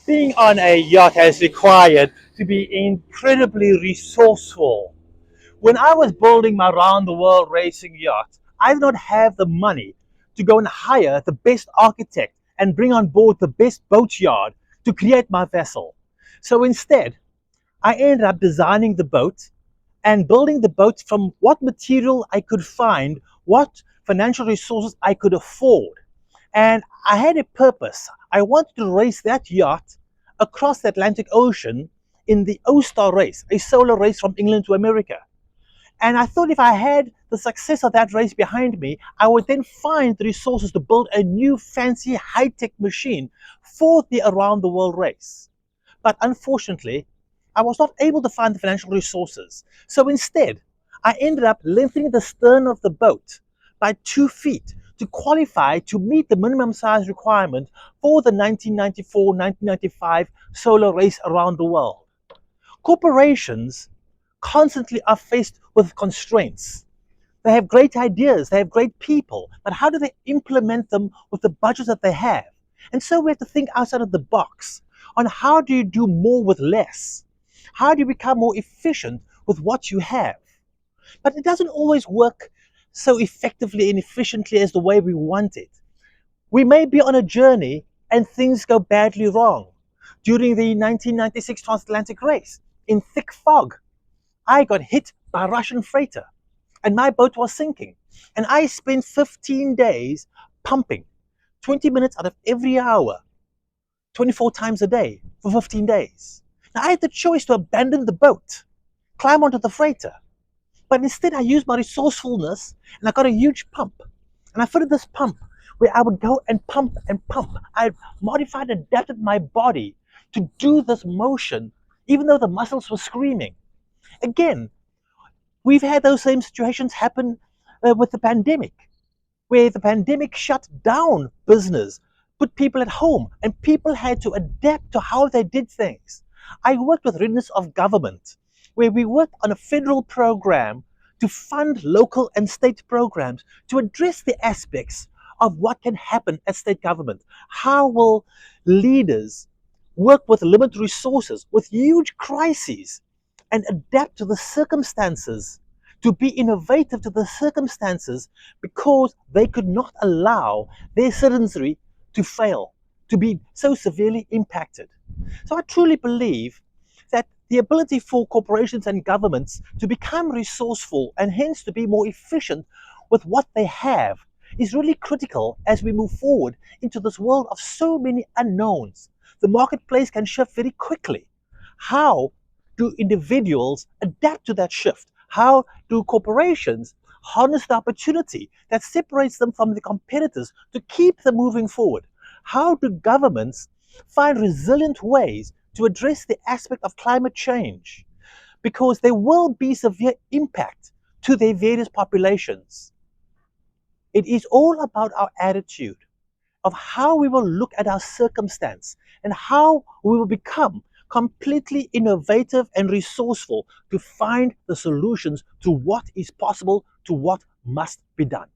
Being on a yacht has required to be incredibly resourceful. When I was building my round the world racing yacht, I did not have the money to go and hire the best architect and bring on board the best boat yard to create my vessel. So instead, I ended up designing the boat and building the boat from what material I could find, what financial resources I could afford. And I had a purpose. I wanted to race that yacht across the Atlantic Ocean in the O-Star race, a solar race from England to America. And I thought if I had the success of that race behind me, I would then find the resources to build a new fancy high-tech machine for the around the world race. But unfortunately, I was not able to find the financial resources. So instead, I ended up lengthening the stern of the boat by 2 feet to qualify to meet the minimum size requirement for the 1994-1995 solar race around the world. Corporations constantly are faced with constraints. They have great ideas, they have great people, but how do they implement them with the budgets that they have? And so we have to think outside of the box on how do you do more with less? How do you become more efficient with what you have? But it doesn't always work so effectively and efficiently as the way we want it. We may be on a journey and things go badly wrong. During the 1996 transatlantic race, in thick fog, I got hit by a Russian freighter and my boat was sinking. And I spent 15 days pumping 20 minutes out of every hour, 24 times a day for 15 days. Now I had the choice to abandon the boat, climb onto the freighter, but instead I used my resourcefulness and I got a huge pump. And I fitted this pump where I would go and pump and pump. I modified and adapted my body to do this motion, even though the muscles were screaming. Again, we've had those same situations happen with the pandemic, where the pandemic shut down business, put people at home, and people had to adapt to how they did things. I worked with Readiness of Government, where we worked on a federal program to fund local and state programs to address the aspects of what can happen at state government. How will leaders work with limited resources, with huge crises, and adapt to the circumstances, to be innovative to the circumstances, because they could not allow their citizenry to fail, to be so severely impacted. So I truly believe that the ability for corporations and governments to become resourceful and hence to be more efficient with what they have is really critical as we move forward into this world of so many unknowns. The marketplace can shift very quickly. How do individuals adapt to that shift? How do corporations harness the opportunity that separates them from the competitors to keep them moving forward? How do governments find resilient ways to address the aspect of climate change? Because there will be severe impact to their various populations. It is all about our attitude of how we will look at our circumstance and how we will become completely innovative and resourceful to find the solutions to what is possible, to what must be done.